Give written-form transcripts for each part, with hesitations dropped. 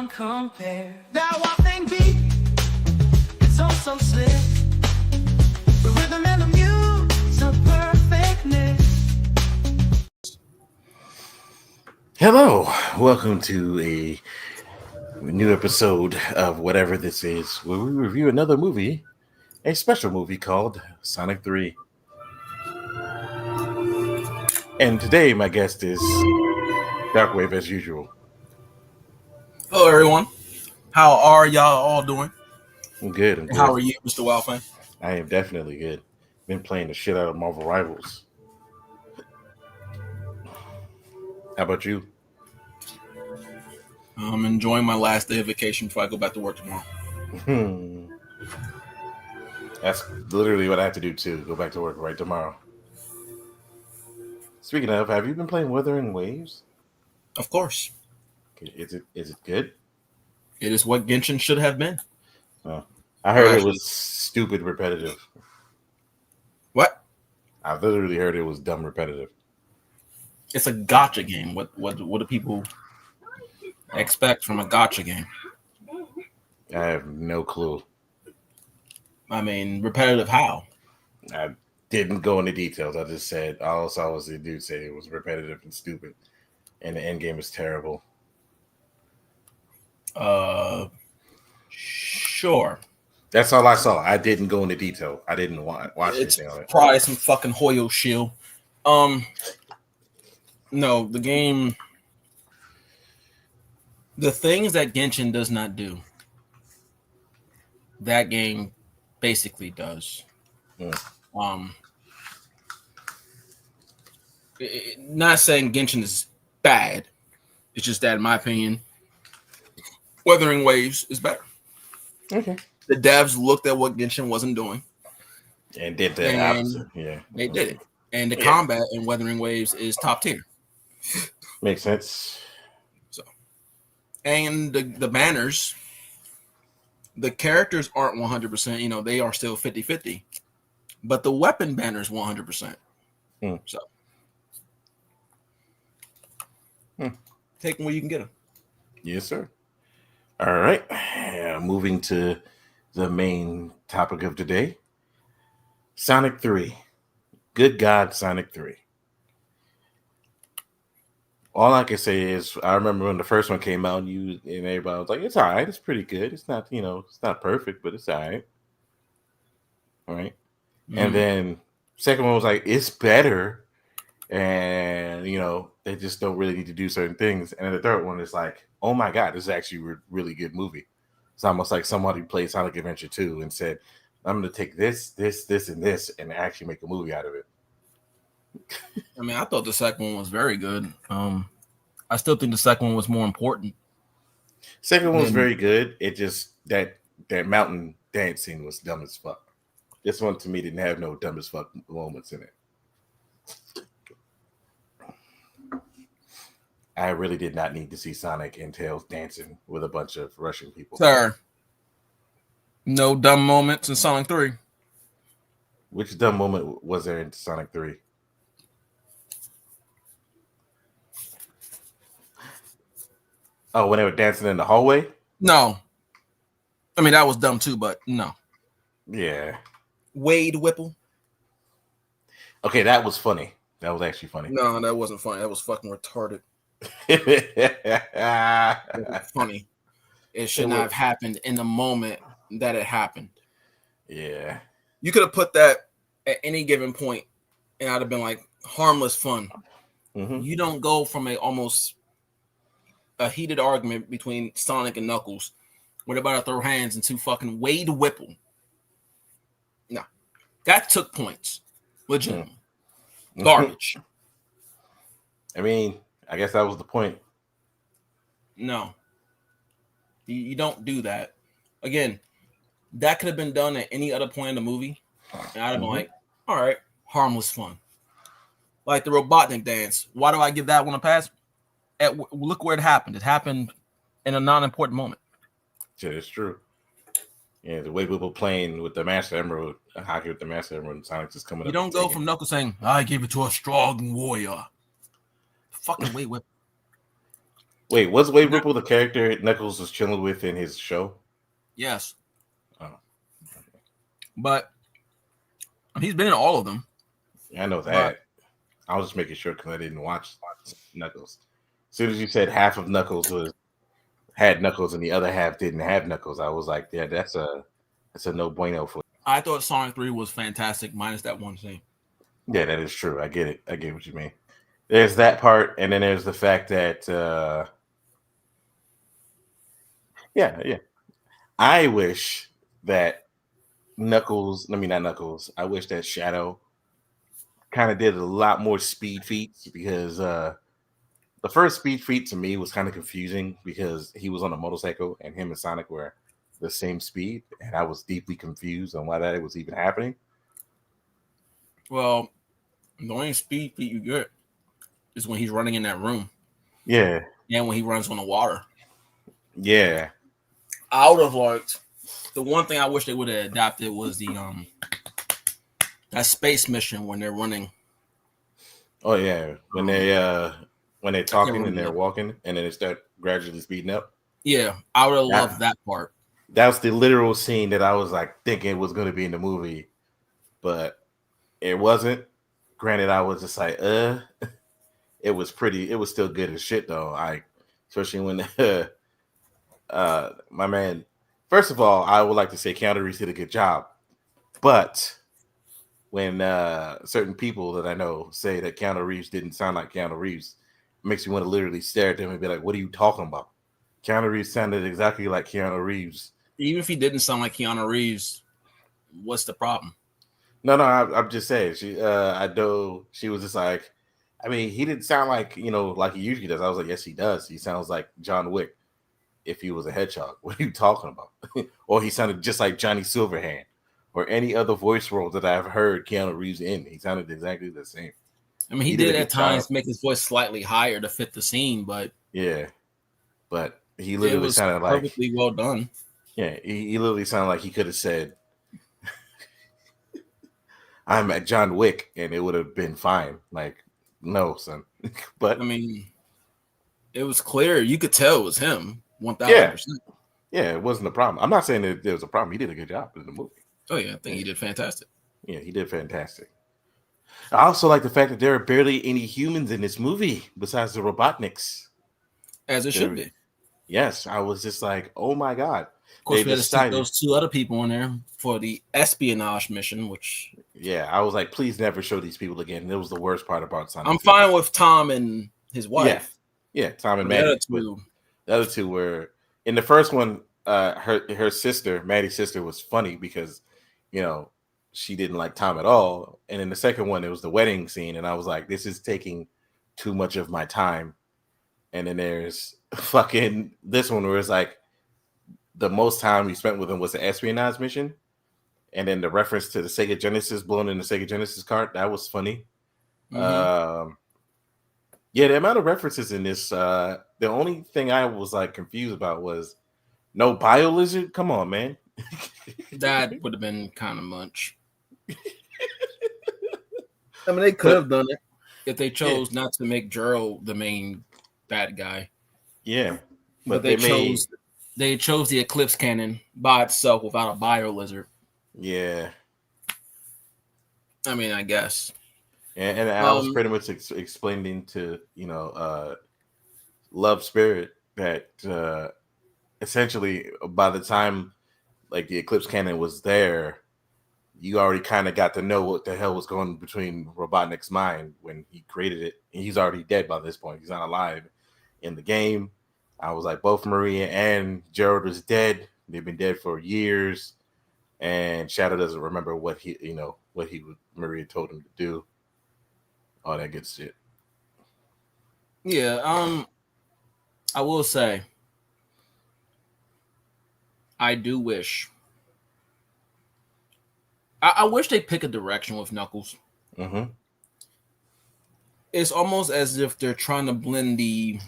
don't compare. Now I think beat, it's so slick. The rhythm and the music, perfectness. Hello, welcome to a new episode of whatever this is, where we review another movie, a special movie called Sonic 3. And today my guest is Darkwave as usual. Hello, everyone. How are y'all all doing? I'm good, I'm And good. how are you, Mr. Wildfan? I am definitely good. Been playing the shit out of Marvel Rivals. How about you? I'm enjoying my last day of vacation before I go back to work tomorrow. That's literally what I have to do too. Go back to work right tomorrow. Speaking of, have you been playing Wuthering Waves? Of course. Is it good? It is what Genshin should have been. Oh, I heard it was stupid repetitive. What? I literally heard it was dumb repetitive. It's a gacha game. What do people expect from a gacha game? I have no clue. I mean, repetitive how? I didn't go into details. I just said all I saw was the dude say it was repetitive and stupid, and the end game is terrible. Sure. That's all I saw. I didn't go into detail. I didn't watch anything on it. Probably some fucking Hoyo shield. No, the game. The things that Genshin does not do, that game basically does. Not saying Genshin is bad. It's just that, in my opinion, Wuthering Waves is better. Okay. The devs looked at what Genshin wasn't doing and did the opposite. Yeah, they did it. And the combat in Wuthering Waves is top tier. Makes sense. So, and the banners, the characters aren't 100%. You know, they are still 50-50, but the weapon banner is 100%. So, take them where you can get them. Yes, sir. All right. Moving to the main topic of today. Sonic 3. Good God, Sonic 3. All I can say is I remember when the first one came out and everybody was like, it's all right. It's pretty good. It's not, it's not perfect, but it's all right. All right. And then second one was like, it's better. And, they just don't really need to do certain things. And then the third one is like, oh my God, this is actually a really good movie. It's almost like somebody played Sonic Adventure 2 and said, I'm going to take this, and this, and actually make a movie out of it. I mean, I thought the second one was very good. I still think the second one was more important. Second one was very good. It just, that mountain dance scene was dumb as fuck. This one, to me, didn't have no dumb as fuck moments in it. I really did not need to see Sonic and Tails dancing with a bunch of Russian people. Sir, no dumb moments in Sonic 3. Which dumb moment was there in Sonic 3? Oh, when they were dancing in the hallway? No. I mean, that was dumb too, but no. Yeah. Wade Whipple. Okay, that was funny. That was actually funny. No, that wasn't funny. That was fucking retarded. It was funny. It should not have happened in the moment that it happened. Yeah. You could have put that at any given point, and I'd have been like, harmless fun. You don't go from almost a heated argument between Sonic and Knuckles where they're about to throw hands into fucking Wade Whipple. No. That took points. Legitimately. Garbage. I mean, I guess that was the point. No. You don't do that. Again, that could have been done at any other point in the movie. And I'd have been like, all right, harmless fun. Like the Robotnik dance. Why do I give that one a pass? Look where it happened. It happened in a non-important moment. Yeah, it's true. Yeah, the way people playing with the Master Emerald, hockey with the Master Emerald, and Sonic just coming up. You don't go from Knuckles saying, I give it to a strong warrior. Fucking Wade Whipple. Wait, was Wade Ripple the character Knuckles was chilling with in his show? Yes. Oh. But he's been in all of them. I know that. I was just making sure because I didn't watch Knuckles. As soon as you said half of Knuckles had Knuckles and the other half didn't have Knuckles, I was like, yeah, that's a no bueno for. I thought Sonic 3 was fantastic, minus that one scene. Yeah, that is true. I get it. I get what you mean. There's that part, and then there's the fact that yeah. I wish that not Knuckles. I wish that Shadow kind of did a lot more speed feats because the first speed feat to me was kind of confusing because he was on a motorcycle and him and Sonic were the same speed, and I was deeply confused on why that was even happening. Well, the only speed feat you get is when he's running in that room. Yeah. And when he runs on the water. Yeah. I would have liked the one thing I wish they would have adapted was the that space mission when they're running. Oh yeah. When they're talking and they're walking and then they start gradually speeding up. Yeah, I would have loved that part. That was the literal scene that I was like thinking was going to be in the movie, but it wasn't. Granted, I was just like, it was still good as shit though. Especially when my man. First of all, I would like to say Keanu Reeves did a good job, but when certain people that I know say that Keanu Reeves didn't sound like Keanu Reeves, it makes me want to literally stare at them and be like, "What are you talking about?" Keanu Reeves sounded exactly like Keanu Reeves. Even if he didn't sound like Keanu Reeves, what's the problem? No, I'm just saying. I know she was just like, I mean, he didn't sound like like he usually does. I was like, yes, he does. He sounds like John Wick if he was a hedgehog. What are you talking about? Or he sounded just like Johnny Silverhand or any other voice role that I've heard Keanu Reeves in. He sounded exactly the same. I mean, he did at times make his voice slightly higher to fit the scene, but yeah, but he literally sounded like perfectly well done. Yeah, he literally sounded like he could have said, "I'm at John Wick," and it would have been fine. Like, no, son. But I mean, it was clear. You could tell it was him. 1,000%. Yeah, it wasn't a problem. I'm not saying that there was a problem. He did a good job in the movie. Oh yeah, I think he did fantastic. Yeah, he did fantastic. I also like the fact that there are barely any humans in this movie besides the Robotniks. As it should be. Yes, I was just like, oh my god. Of course, we had to stick those two other people in there for the espionage mission, which... Yeah, I was like, please never show these people again. That was the worst part about Sonic. I'm fine with Tom and his wife. Yeah, Tom and Maddie. The other two were... In the first one, her sister, Maddie's sister, was funny because, she didn't like Tom at all. And in the second one, it was the wedding scene, and I was like, this is taking too much of my time. And then there's fucking this one where it's like, the most time we spent with him was the espionage mission. And then the reference to the Sega Genesis blowing in the Sega Genesis cart, that was funny. Mm-hmm. Yeah, the amount of references in this, the only thing I was like confused about was no bio lizard. Come on, man. That would have been kind of much. I mean, they could have done it if they chose not to make Gerald the main bad guy. Yeah. But they chose the Eclipse Cannon by itself without a bio lizard. Yeah. I mean, I guess. And I was pretty much explaining to, Love Spirit that essentially by the time like the Eclipse Cannon was there, you already kind of got to know what the hell was going between Robotnik's mind when he created it. And he's already dead by this point. He's not alive in the game. I was like, both Maria and Gerald was dead. They've been dead for years. And Shadow doesn't remember what Maria told him to do. All that good shit. Yeah, I will say, I do wish. I wish they pick a direction with Knuckles. Mm-hmm. It's almost as if they're trying to blend the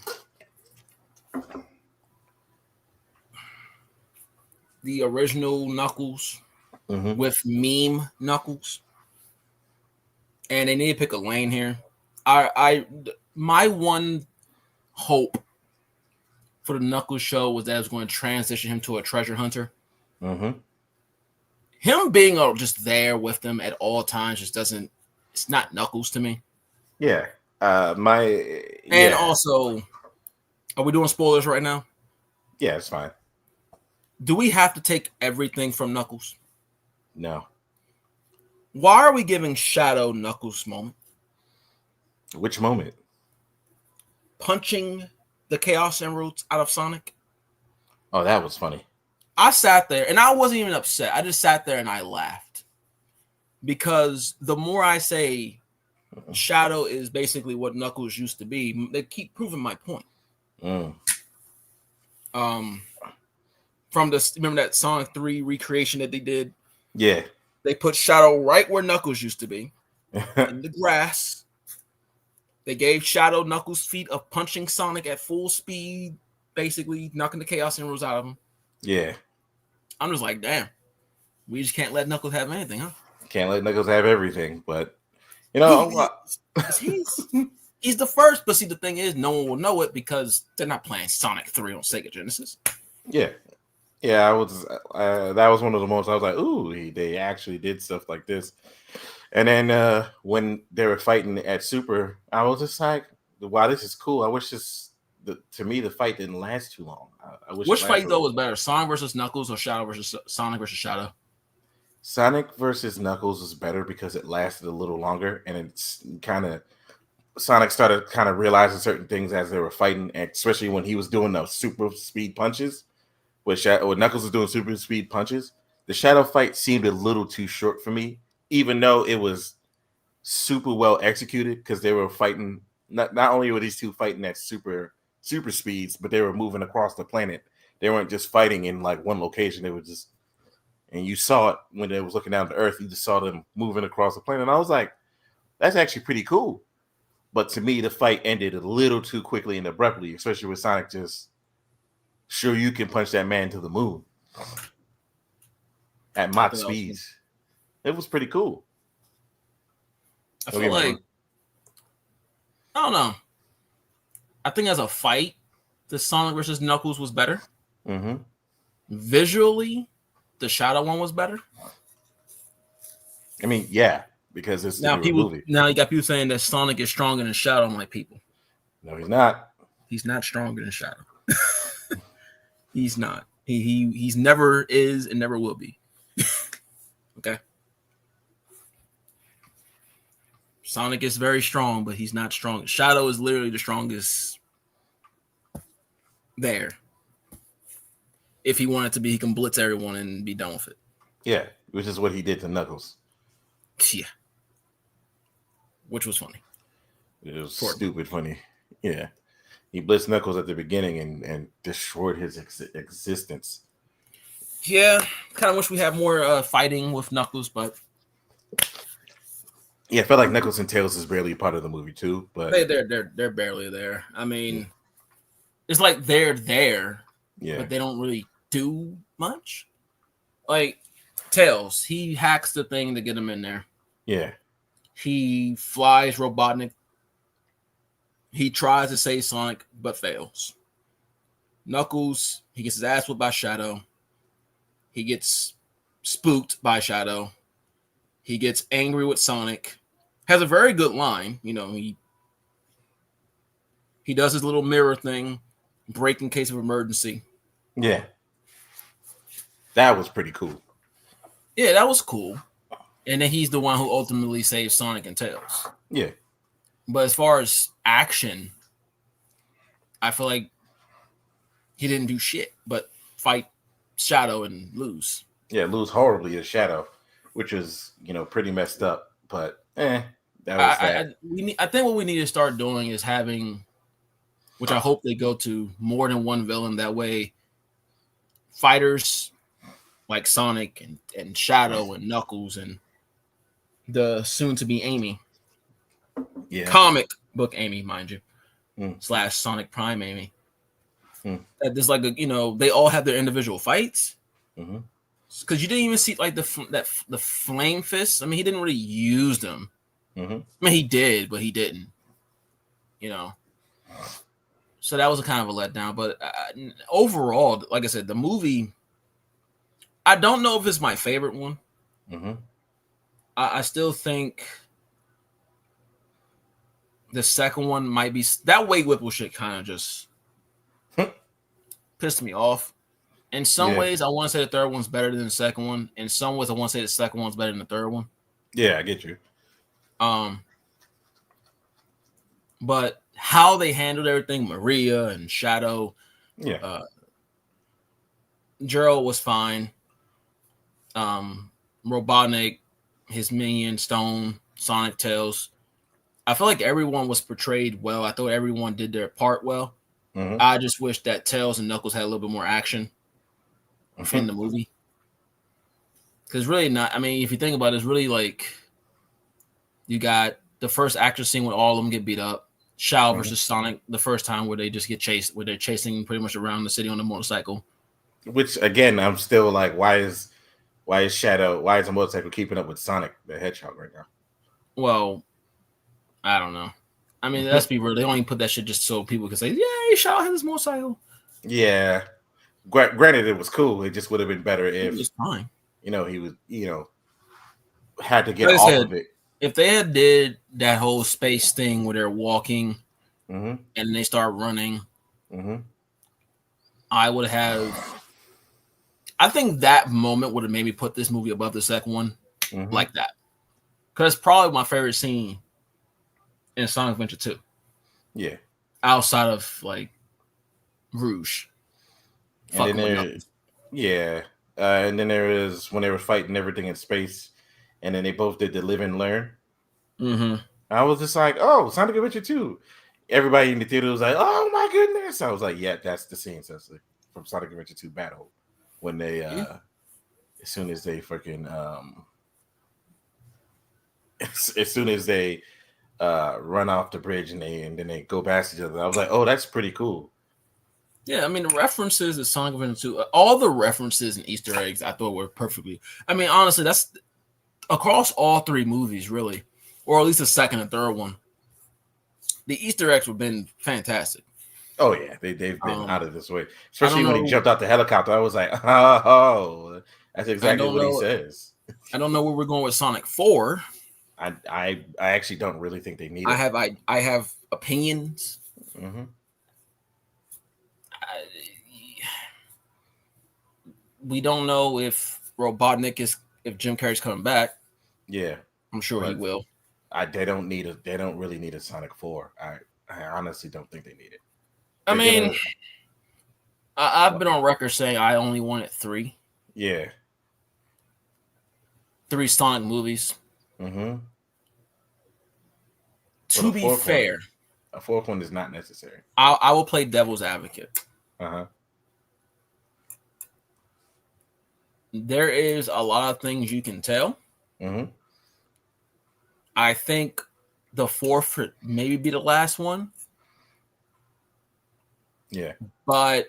original Knuckles with meme Knuckles. And they need to pick a lane here. My one hope for the Knuckles show was that it was going to transition him to a treasure hunter. Mm-hmm. Him being just there with them at all times just doesn't. It's not Knuckles to me. Yeah. And also, are we doing spoilers right now? Yeah, it's fine. Do we have to take everything from Knuckles? No. Why are we giving Shadow Knuckles moment? Which moment? Punching the Chaos Emeralds out of Sonic. Oh, that was funny. I sat there and I wasn't even upset. I just sat there and I laughed. Because the more I say Shadow is basically what Knuckles used to be, they keep proving my point. From this, remember that Sonic 3 recreation that they did? Yeah. They put Shadow right where Knuckles used to be, in the grass. They gave Shadow Knuckles' feat of punching Sonic at full speed, basically knocking the Chaos Emeralds out of him. Yeah. I'm just like, damn. We just can't let Knuckles have anything, huh? Can't let Knuckles have everything, but you know, he's the first. But see, the thing is, no one will know it because they're not playing Sonic 3 on Sega Genesis. Yeah. Yeah, I was. That was one of the moments I was like, "Ooh, they actually did stuff like this." And then when they were fighting at Super, I was just like, "Wow, this is cool." I wish to me, the fight didn't last too long. I wish. Which fight though was better, Sonic versus Knuckles or Shadow versus Sonic versus Shadow? Sonic versus Knuckles was better because it lasted a little longer, and it's kind of Sonic started kind of realizing certain things as they were fighting, especially when he was doing the super speed punches. When Knuckles was doing super speed punches, the Shadow fight seemed a little too short for me, even though it was super well executed because they were fighting. Not only were these two fighting at super speeds, but they were moving across the planet. They weren't just fighting in like one location. They were just, and you saw it when they was looking down to Earth. You just saw them moving across the planet. And I was like, that's actually pretty cool. But to me, the fight ended a little too quickly and abruptly, especially with Sonic just. Sure, you can punch that man to the moon at Mach speeds. It was pretty cool. I feel like, I don't know. I think as a fight, the Sonic versus Knuckles was better. Mm-hmm. Visually, the Shadow one was better. I mean, yeah, because it's now people. Movie. Now you got people saying that Sonic is stronger than Shadow. I'm like, people. No, he's not. He's not stronger than Shadow. He's not. He's never is and never will be. Okay. Sonic is very strong, but he's not strong. Shadow is literally the strongest there. If he wanted to be, he can blitz everyone and be done with it. Yeah, which is what he did to Knuckles. Yeah. Which was funny. It was stupid funny. Yeah. He blitzed Knuckles at the beginning and destroyed his existence. Yeah, kind of wish we had more fighting with Knuckles, but yeah, I felt like Knuckles and Tails is barely part of the movie too. But they're barely there. I mean, it's like they're there, but they don't really do much. Like Tails, he hacks the thing to get him in there. Yeah, he flies Robotnik. He tries to save Sonic, but fails. Knuckles, he gets his ass whipped by Shadow. He gets spooked by Shadow. He gets angry with Sonic. Has a very good line. You know, he does his little mirror thing, break in case of emergency. Yeah. That was pretty cool. Yeah, that was cool. And then he's the one who ultimately saves Sonic and Tails. Yeah. But as far as action, I feel like he didn't do shit but fight Shadow and lose. Yeah, lose horribly to Shadow, which is, pretty messed up. But that was that. I think what we need to start doing is having, which I hope they go to, more than one villain. That way, fighters like Sonic and Shadow and Knuckles and the soon-to-be Amy. Yeah. Comic book Amy, mind you, / Sonic Prime Amy. There's like they all have their individual fights. Because you didn't even see like the flame fists. I mean, he didn't really use them. I mean, he did, but he didn't. So that was a kind of a letdown. But overall, like I said, the movie, I don't know if it's my favorite one. Mm-hmm. I still think the second one might be that Wade Whipple shit kind of just pissed me off. In some ways, I want to say the third one's better than the second one. In some ways, I want to say the second one's better than the third one. Yeah, I get you. But how they handled everything, Maria and Shadow, Gerald was fine. Robotnik, his minion, Stone, Sonic, Tails. I feel like everyone was portrayed well. I thought everyone did their part well. Mm-hmm. I just wish that Tails and Knuckles had a little bit more action in the movie. Because really not, I mean, if you think about it, it's really like you got the first action scene when all of them get beat up. Shao versus Sonic, the first time where they just get chased, where they're chasing pretty much around the city on a motorcycle. Which again, I'm still like, why is a motorcycle keeping up with Sonic the Hedgehog right now? Well, I don't know. I mean, let's be real. They only put that shit just so people can say, "Yay, Shao has his motorcycle." Yeah. Granted, it was cool. It just would have been better if it was fine. He was, had to get off of it. If they had did that whole space thing where they're walking and they start running, I would have. I think that moment would have made me put this movie above the second one, like that, because it's probably my favorite scene in Sonic Adventure 2. Yeah, outside of like Rouge. And then and then there is when they were fighting everything in space, and then they both did the live and learn. I was just like, oh, Sonic Adventure 2. Everybody in the theater was like, oh my goodness. I was like, yeah, that's the scene, Cecily, from Sonic Adventure 2 Battle. When they as soon as they freaking as soon as they run off the bridge and then they go past each other, I was like, oh, that's pretty cool. Yeah, I mean, the references to Sonic Adventure 2, all the references and Easter eggs I thought were perfectly. I mean, honestly, that's across all three movies, really, or at least the second and third one. The Easter eggs have been fantastic. Oh yeah, they've been out of this way. Especially when he jumped out the helicopter, I was like, oh, that's exactly what he says. I don't know where we're going with Sonic 4. I actually don't really think they need it. I have opinions. We don't know if Robotnik if Jim Carrey's coming back. Yeah, I'm sure he will. They don't really need a Sonic 4. I honestly don't think they need it. I mean, I've been on record saying I only wanted 3. Yeah. 3 Sonic movies. To be fair, a 4th one is not necessary. I will play devil's advocate. There is a lot of things you can tell. I think the 4th would maybe be the last one. Yeah. But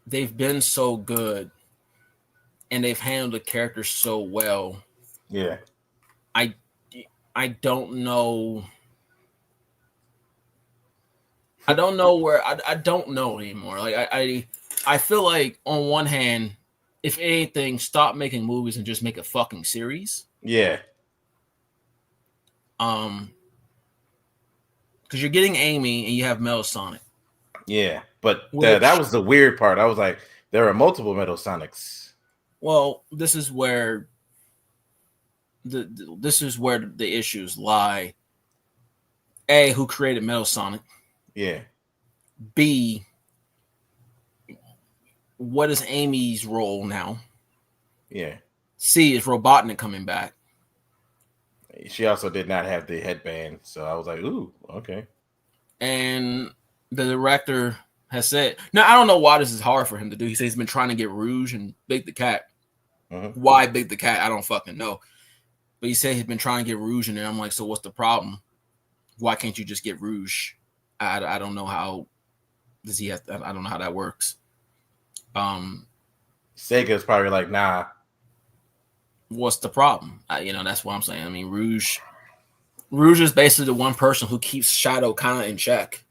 they've been so good and they've handled the characters so well. Yeah. I don't know. I don't know where I don't know anymore. Like I feel like on one hand, if anything, stop making movies and just make a fucking series. Yeah. Because you're getting Amy and you have Metal Sonic. Yeah, but that was the weird part. I was like, there are multiple Metal Sonics. Well, this is where the issues lie. A, who created Metal Sonic? Yeah. B, what is Amy's role now? Yeah. C, is Robotnik coming back? She also did not have the headband, so I was like, ooh, okay. And the director has said, now I don't know why this is hard for him to do. He says he's been trying to get Rouge and Big the Cat. Why Big the Cat? I don't fucking know. But he said he's been trying to get Rouge in there. I'm like, so what's the problem? Why can't you just get Rouge? I don't know how. Does he have? I don't know how that works. Sega's probably like, nah. What's the problem? That's what I'm saying. I mean, Rouge is basically the one person who keeps Shadow kind of in check.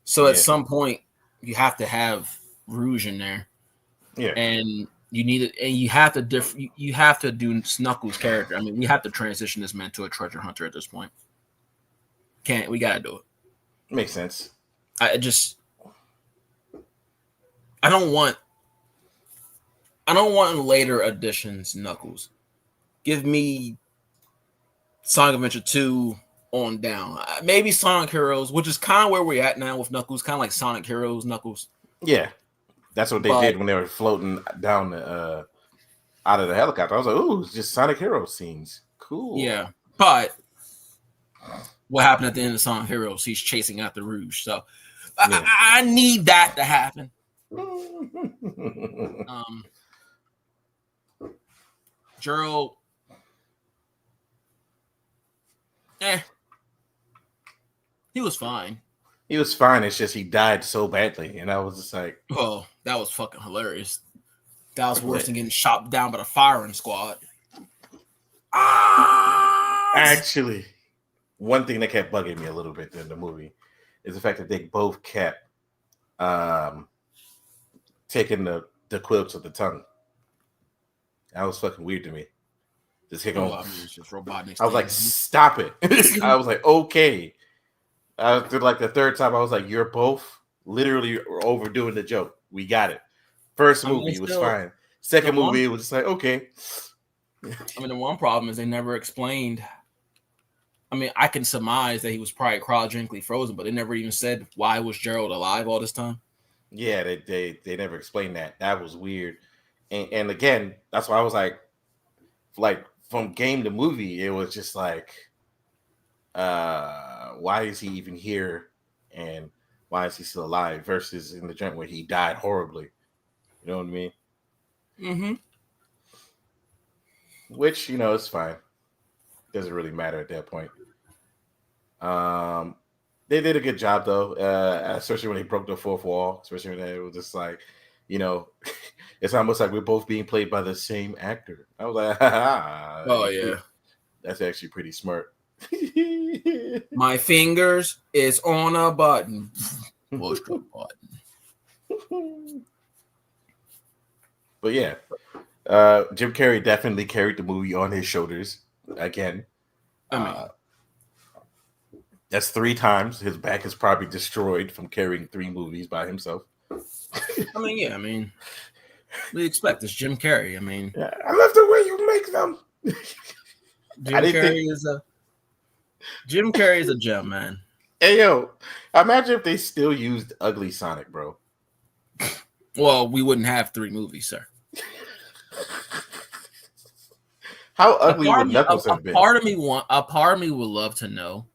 So at some point, you have to have Rouge in there. Yeah, and you need it, and you have to you have to do Snuckles' character. I mean, we have to transition this man to a treasure hunter at this point. We gotta do it. Makes sense. I don't want later editions Knuckles. Give me Sonic Adventure 2 on down. Maybe Sonic Heroes, which is kind of where we're at now with Knuckles, kind of like Sonic Heroes Knuckles. Yeah, that's what they did when they were floating down the out of the helicopter. I was like, ooh, it's just Sonic Heroes scenes. Cool. Yeah, but what happened at the end of Sonic Heroes? He's chasing after Rouge. So I need that to happen. Gerald, he was fine. He was fine. It's just he died so badly, and I was just like, "Oh, that was fucking hilarious. That was worse than getting shot down by the firing squad." Actually, one thing that kept bugging me a little bit in the movie is the fact that they both kept taking the quilts of the tongue. That was fucking weird to me. Just hit on. It's just robotic. I was like, stop it. I was like, okay. After like the third time, I was like, you're both literally overdoing the joke. We got it. First movie was fine. Second movie, it was just like, okay. I mean, the one problem is they never explained. I mean, I can surmise that he was probably cryogenically frozen, but they never even said why was Gerald alive all this time. Yeah, they never explained that. That was weird. And again, that's why I was like from game to movie, it was just like, why is he even here, and why is he still alive? Versus in the joint where he died horribly. You know what I mean? Mm-hmm. Which, you know, it's fine. Doesn't really matter at that point. They did a good job though, especially when they broke the fourth wall. Especially when it was just like, you know, it's almost like we're both being played by the same actor. I was like, oh yeah, that's actually pretty smart. My fingers is on a button. Push the button. But yeah, Jim Carrey definitely carried the movie on his shoulders again. I mean, that's 3 times. His back is probably destroyed from carrying 3 movies by himself. I mean, yeah, I mean, we expect this Jim Carrey. I mean, yeah, I love the way you make them. Jim Carrey is a gem, man. Hey yo, imagine if they still used Ugly Sonic, bro. Well, we wouldn't have 3 movies, sir. How ugly would Knuckles have been? A part of me would love to know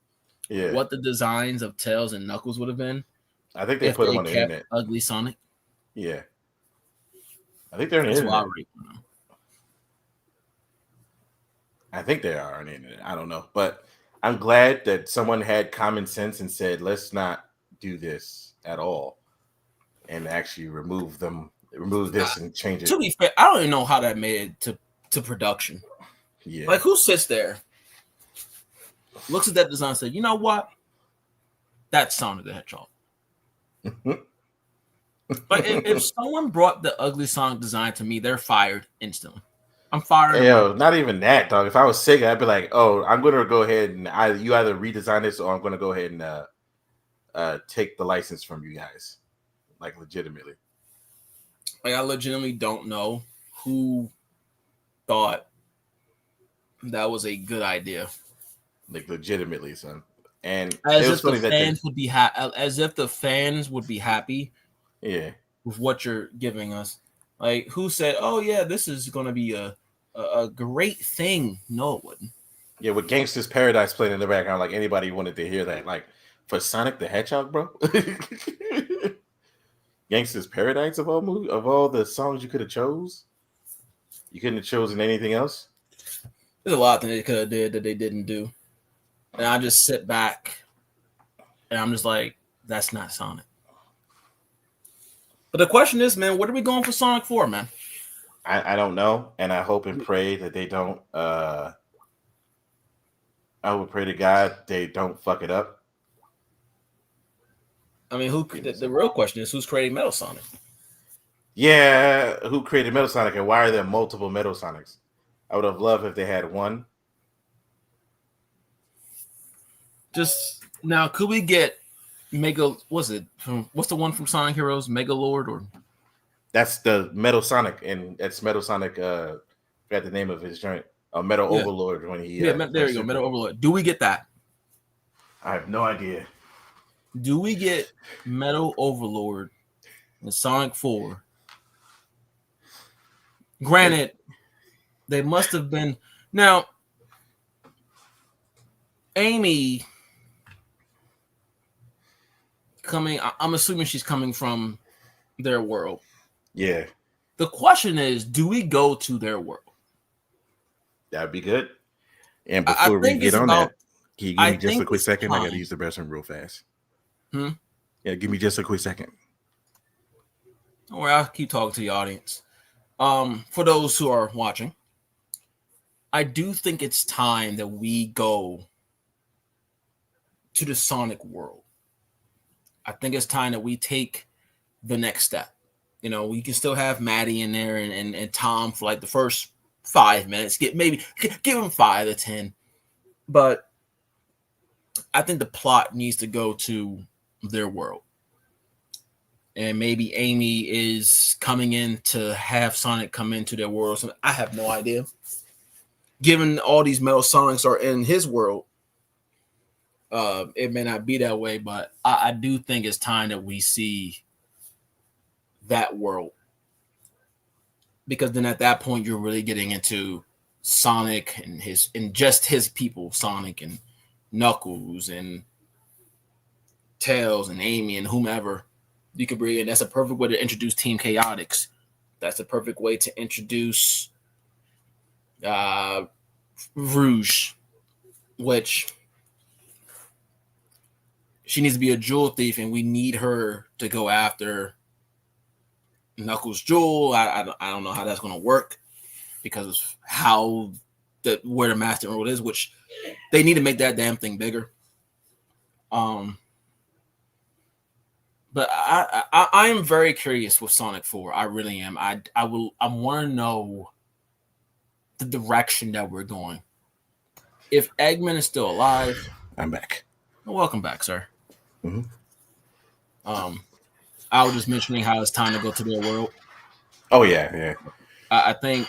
what the designs of Tails and Knuckles would have been. I think they put them on the internet. Ugly Sonic. Yeah. I think they're on the internet. I think they are on the internet. I don't know. But I'm glad that someone had common sense and said, let's not do this at all. And actually remove this and change it. To be fair, I don't even know how that made it to production. Yeah. Like, who sits there, looks at that design and says, you know what? That's Sonic the Hedgehog. But if someone brought the ugly Sonic design to me, they're fired instantly. I'm fired. Yo, not even that, dog. If I was Sega, I'd be like, oh, I'm going to go ahead and you either redesign this or I'm going to go ahead and take the license from you guys. Like, legitimately. Like, I legitimately don't know who thought that was a good idea. Like, legitimately, son. And as if the fans would be as if the fans would be happy, with what you're giving us. Like, who said, "Oh yeah, this is going to be a great thing"? No, it wouldn't. Yeah, with Gangsta's Paradise playing in the background, like anybody wanted to hear that. Like for Sonic the Hedgehog, bro. Gangsta's Paradise of all the songs you could have chose. You couldn't have chosen anything else. There's a lot that they could have did that they didn't do. And I just sit back and I'm just like, that's not Sonic. But the question is, man, what are we going for Sonic for, man? I don't know. And I hope and pray that they don't I would pray to God they don't fuck it up. I mean, the real question is who's creating Metal Sonic? Yeah, who created Metal Sonic and why are there multiple Metal Sonics? I would have loved if they had one. Just now, could we get Mega? What's the one from Sonic Heroes? Mega Lord or? That's the Metal Sonic, and that's Metal Sonic. Forgot the name of his joint. Metal Overlord when he. There you go, Metal Overlord. Do we get that? I have no idea. Do we get Metal Overlord in Sonic 4? Granted, they must have been now. Amy coming. I'm assuming she's coming from their world. Yeah. The question is, do we go to their world? That'd be good. And before we get on that, can you give me just a quick second? I got to use the restroom real fast. Yeah, give me just a quick second. Don't worry, I'll keep talking to the audience. For those who are watching, I do think it's time that we go to the Sonic world. I think it's time that we take the next step. You know, we can still have Maddie in there and Tom for like the first 5 minutes. Give them 5 to 10. But I think the plot needs to go to their world. And maybe Amy is coming in to have Sonic come into their world or something. I have no idea. Given all these Metal Sonics are in his world, it may not be that way, but I do think it's time that we see that world. Because then at that point, you're really getting into Sonic and just his people, Sonic and Knuckles and Tails and Amy and whomever you could bring in. That's a perfect way to introduce Team Chaotix. That's a perfect way to introduce Rouge, which she needs to be a jewel thief, and we need her to go after Knuckles' jewel. I don't know how that's going to work because of how where the Master Emerald is, which they need to make that damn thing bigger. But I am very curious with Sonic 4. I really am. I want to know the direction that we're going. If Eggman is still alive, I'm back. Welcome back, sir. I was just mentioning how it's time to go to their world. Oh yeah. I think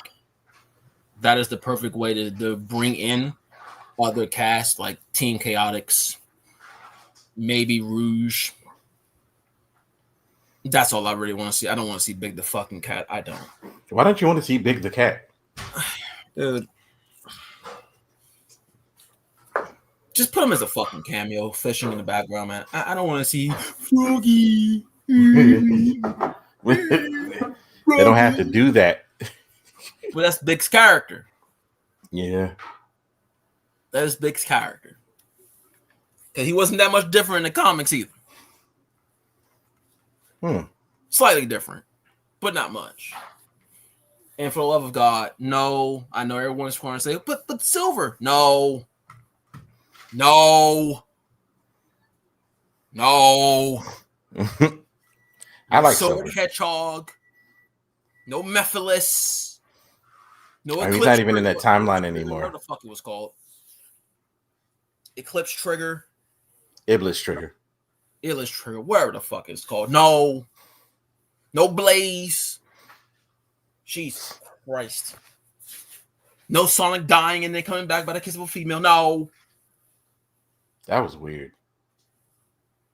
that is the perfect way to bring in other casts like Team Chaotix, maybe Rouge. That's all I really want to see. I don't want to see Big the fucking cat. I don't. Why don't you want to see Big the cat? Dude. Just put him as a fucking cameo, fishing in the background, man. I don't want to see Froggy. They don't have to do that. But that's Big's character. Yeah. That is Big's character. Because he wasn't that much different in the comics either. Slightly different, but not much. And for the love of God, no. I know everyone's trying to say, but Silver. No. I like Sword Silver. Hedgehog. No Mephiles. No Eclipse. He's not even in that timeline anymore. What the fuck it was called? Eclipse Trigger. Iblis Trigger. Iblis Trigger. Whatever the fuck it's called. No Blaze. Jesus Christ. No Sonic dying and then coming back by the kiss of a female. No. That was weird.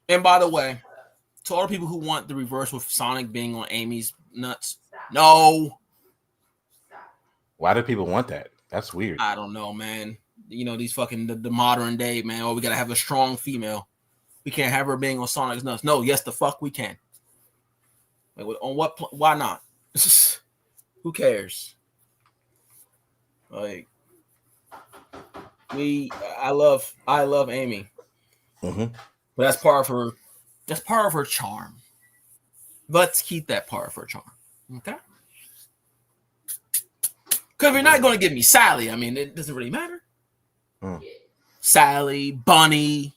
And by the way, to all the people who want the reverse with Sonic being on Amy's nuts, no. Why do people want that? That's weird. I don't know, man. You know, these fucking the modern day, man. Oh, we gotta have a strong female. We can't have her being on Sonic's nuts. No, yes, the fuck we can. Like, on what? Why not? Who cares? Like, I love Amy, but that's part of her. That's part of her charm. Let's keep that part of her charm, okay? Because you're not going to give me Sally. I mean, it doesn't really matter. Sally, Bunny,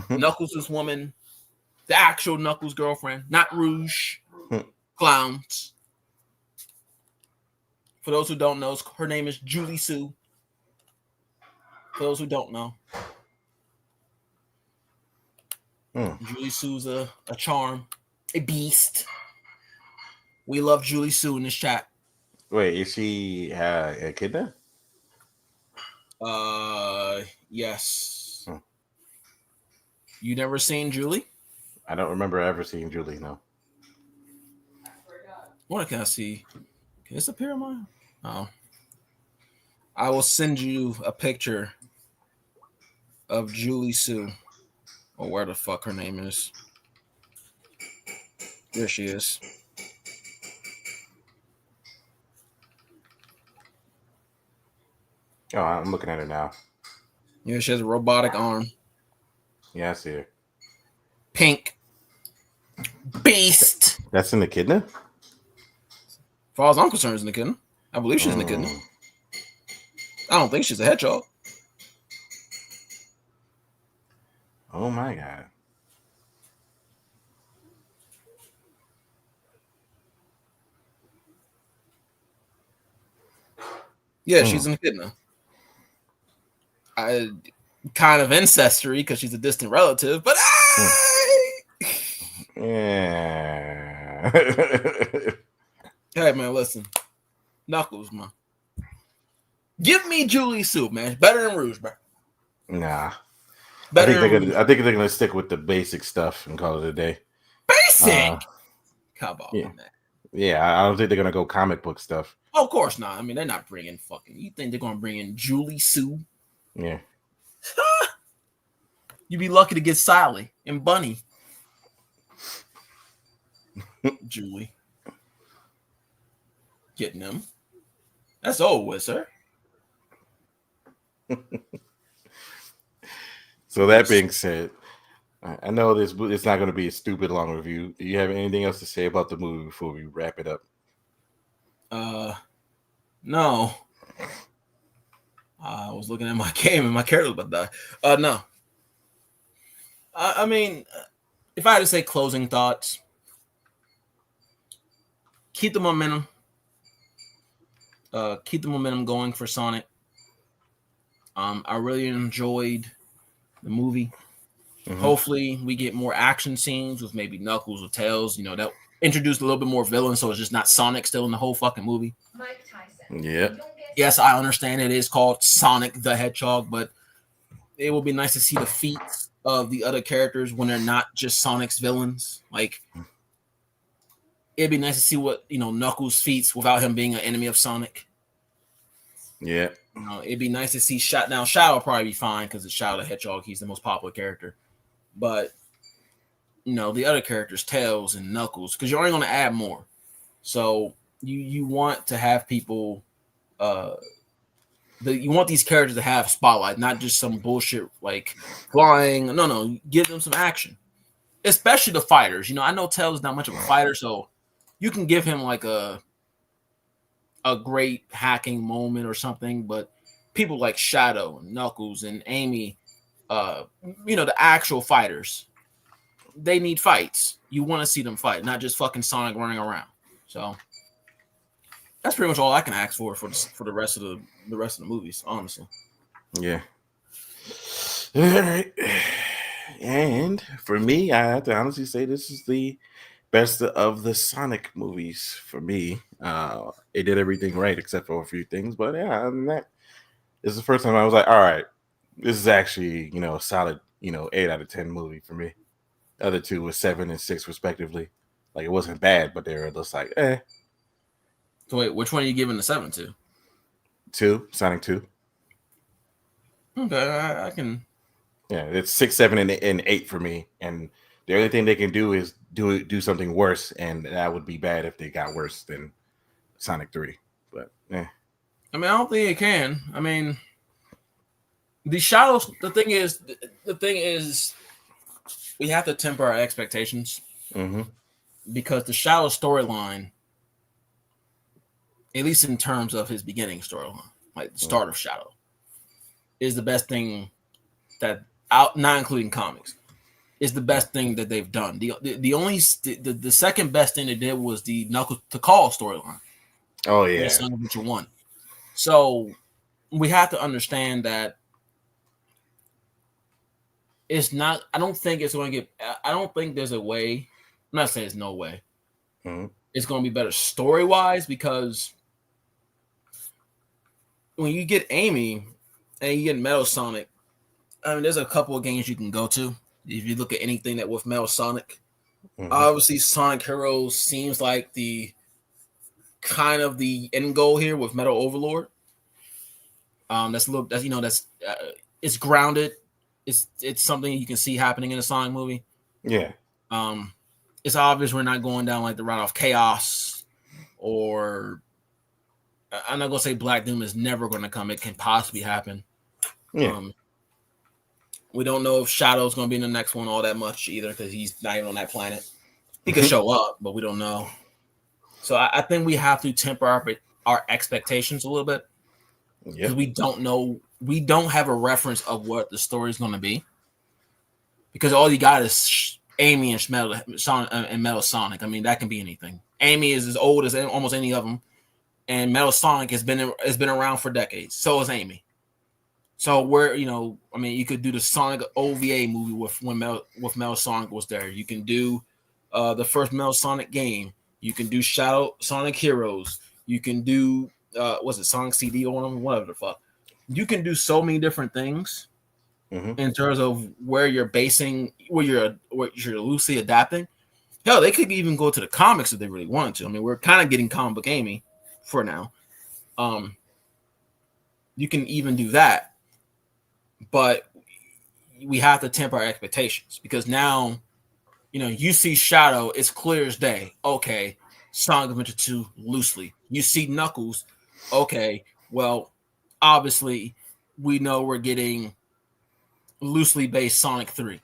Knuckles' woman. The actual Knuckles' girlfriend, not Rouge. Clowns. For those who don't know, her name is Julie Sue. For those who don't know. Julie Sue's a charm, a beast. We love Julie Sue in this chat. Wait, is she a kid now? Yes. You never seen Julie? I don't remember ever seeing Julie. No. What can I see? Can this appear on mine? Oh. I will send you a picture of Julie Sue, or where the fuck her name is. There she is. Oh, I'm looking at her now. Yeah, she has a robotic arm. Yeah, I see her. Pink. Beast. That's in the Echidna? As far as I'm concerned, she's in the Echidna. I believe she's in the Echidna. I don't think she's a hedgehog. Oh my god. Yeah, she's an Echidna. Kind of ancestry because she's a distant relative, but yeah. Hey man, listen, Knuckles, man. Give me Julie Sue, man. Better than Rouge, bro. Nah. Better I think they're gonna stick with the basic stuff and call it a day. Basic. Come on, yeah. man. Yeah, I don't think they're gonna go comic book stuff. Of course not. I mean, they're not bringing fucking. You think they're gonna bring in Julie Sue? Yeah. You'd be lucky to get Sally and Bunny. Julie. Getting them. That's old with sir. So that being said, I know it's not going to be a stupid long review. Do you have anything else to say about the movie before we wrap it up? No. I was looking at my game and my character was about to die. No. I mean, if I had to say closing thoughts, keep the momentum. Keep the momentum going for Sonic. I really enjoyed the movie. Mm-hmm. Hopefully, we get more action scenes with maybe Knuckles or Tails. You know, that introduced a little bit more villains, so it's just not Sonic still in the whole fucking movie. Mike Tyson. Yeah. Yes, I understand it is called Sonic the Hedgehog, but it will be nice to see the feats of the other characters when they're not just Sonic's villains. Like, it'd be nice to see what, you know, Knuckles' feats without him being an enemy of Sonic. Yeah. It'd be nice to see Shadow. Now, Shadow will probably be fine because it's Shadow the Hedgehog. He's the most popular character. But, you know, the other characters, Tails and Knuckles, because you're only going to add more. So you want to have people, you want these characters to have spotlight, not just some bullshit like flying. No, give them some action, especially the fighters. You know, I know Tails is not much of a fighter, so you can give him like a great hacking moment or something. But people like Shadow and Knuckles and Amy, you know, the actual fighters, they need fights. You want to see them fight, not just fucking Sonic running around. So that's pretty much all I can ask for the rest of the movies, honestly. Yeah. All right. And for me, I have to honestly say this is the best of the Sonic movies for me. It did everything right except for a few things, but yeah, other than that, this is the first time I was like, all right, this is actually, you know, a solid, you know, 8 out of 10 movie for me. The other two was 7 and 6 respectively. Like, it wasn't bad, but they were just like, eh. So wait, which one are you giving the 7 to? 2, Sonic 2. Okay, I can. Yeah, it's 6, 7, and 8 for me. And the only thing they can do is do something worse, and that would be bad if they got worse than Sonic 3. But yeah. I mean, I don't think it can. I mean, the shadows. The thing is, we have to temper our expectations because the Shadow storyline, at least in terms of his beginning storyline, like the start of Shadow, is the best thing that out, not including comics, is the best thing that they've done. The second best thing they did was the Knuckles to Call storyline. Oh yeah, Sonic Adventure 1. So we have to understand that it's not. I don't think it's going to get. I don't think there's a way. I'm not saying there's no way. Mm-hmm. It's going to be better story wise because when you get Amy and you get Metal Sonic, I mean, there's a couple of games you can go to. If you look at anything that with Metal Sonic, obviously Sonic Heroes seems like the kind of the end goal here with Metal Overlord. That's a little. That's it's grounded. It's something you can see happening in a Sonic movie. Yeah. It's obvious we're not going down like the route of Chaos, or I'm not gonna say Black Doom is never going to come. It can possibly happen. Yeah. We don't know if Shadow's going to be in the next one all that much either because he's not even on that planet. He could show up, but we don't know. So I think we have to temper our expectations a little bit because we don't know. We don't have a reference of what the story is going to be because all you got is Amy and Metal Sonic. I mean, that can be anything. Amy is as old as almost any of them, and Metal Sonic has been around for decades. So is Amy. So you could do the Sonic OVA movie with Metal Sonic was there. You can do the first Metal Sonic game. You can do Shadow Sonic Heroes. You can do Sonic CD or whatever the fuck. You can do so many different things in terms of where you're loosely adapting. Hell, they could even go to the comics if they really wanted to. I mean, we're kind of getting comic book Amy for now. You can even do that, but we have to temper our expectations because now, you see Shadow, it's clear as day. Okay, Sonic Adventure 2 loosely. You see Knuckles. Okay, well, obviously, we know we're getting loosely based Sonic 3.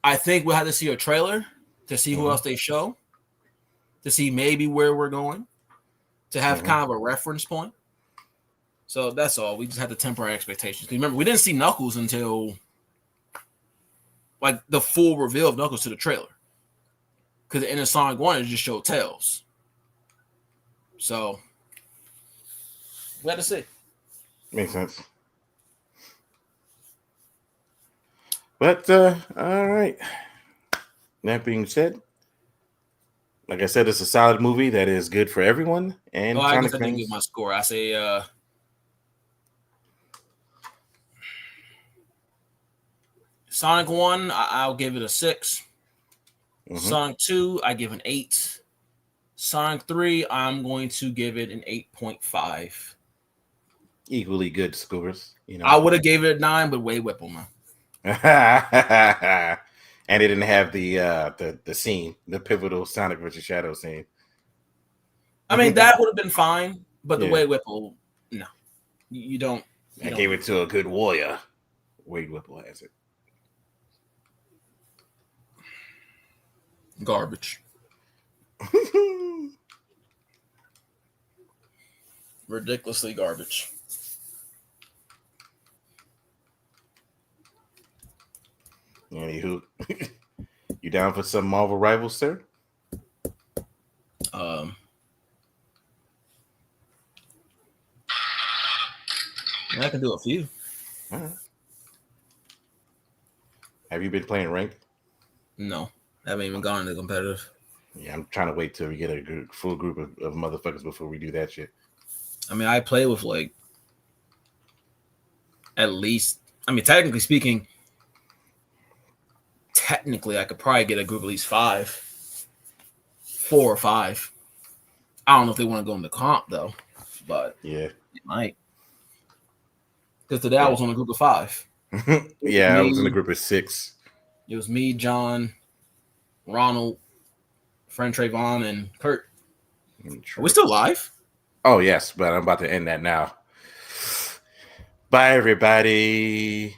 I think we'll have to see a trailer to see who else they show, to see maybe where we're going, to have kind of a reference point. So that's all. We just have to temper our expectations. Remember, we didn't see Knuckles until like the full reveal of Knuckles to the trailer. Because in the Sonic 1, it just showed Tails. So we had to see. Makes sense. But all right. That being said, like I said, it's a solid movie that is good for everyone. And I guess I didn't give my score. I say Sonic 1, I'll give it a 6. Sonic 2, I give an 8. Sonic 3, I'm going to give it an 8.5. Equally good scores. I would have gave it a 9, but way Whipple, man. And it didn't have the scene, the pivotal Sonic vs. Shadow scene. I mean, that would have been fine, but the way Whipple, no. You don't. I gave it to a good warrior. Wade Whipple has it. Garbage. Ridiculously garbage. Anywho, you down for some Marvel Rivals, sir? I can do a few. All right. Have you been playing ranked? No, I haven't even gone into competitive. Yeah, I'm trying to wait till we get a full group of motherfuckers before we do that shit. I mean, I play with like at least. I mean, technically speaking, I could probably get a group of at least 4 or 5. I don't know if they want to go in the comp though, but yeah, it might. Because today I was on a group of 5. Yeah, I was in a group of 6. It was me, John, Ronald, friend Trayvon, and Kurt. Are we still live? Oh yes, but I'm about to end that now. Bye, everybody.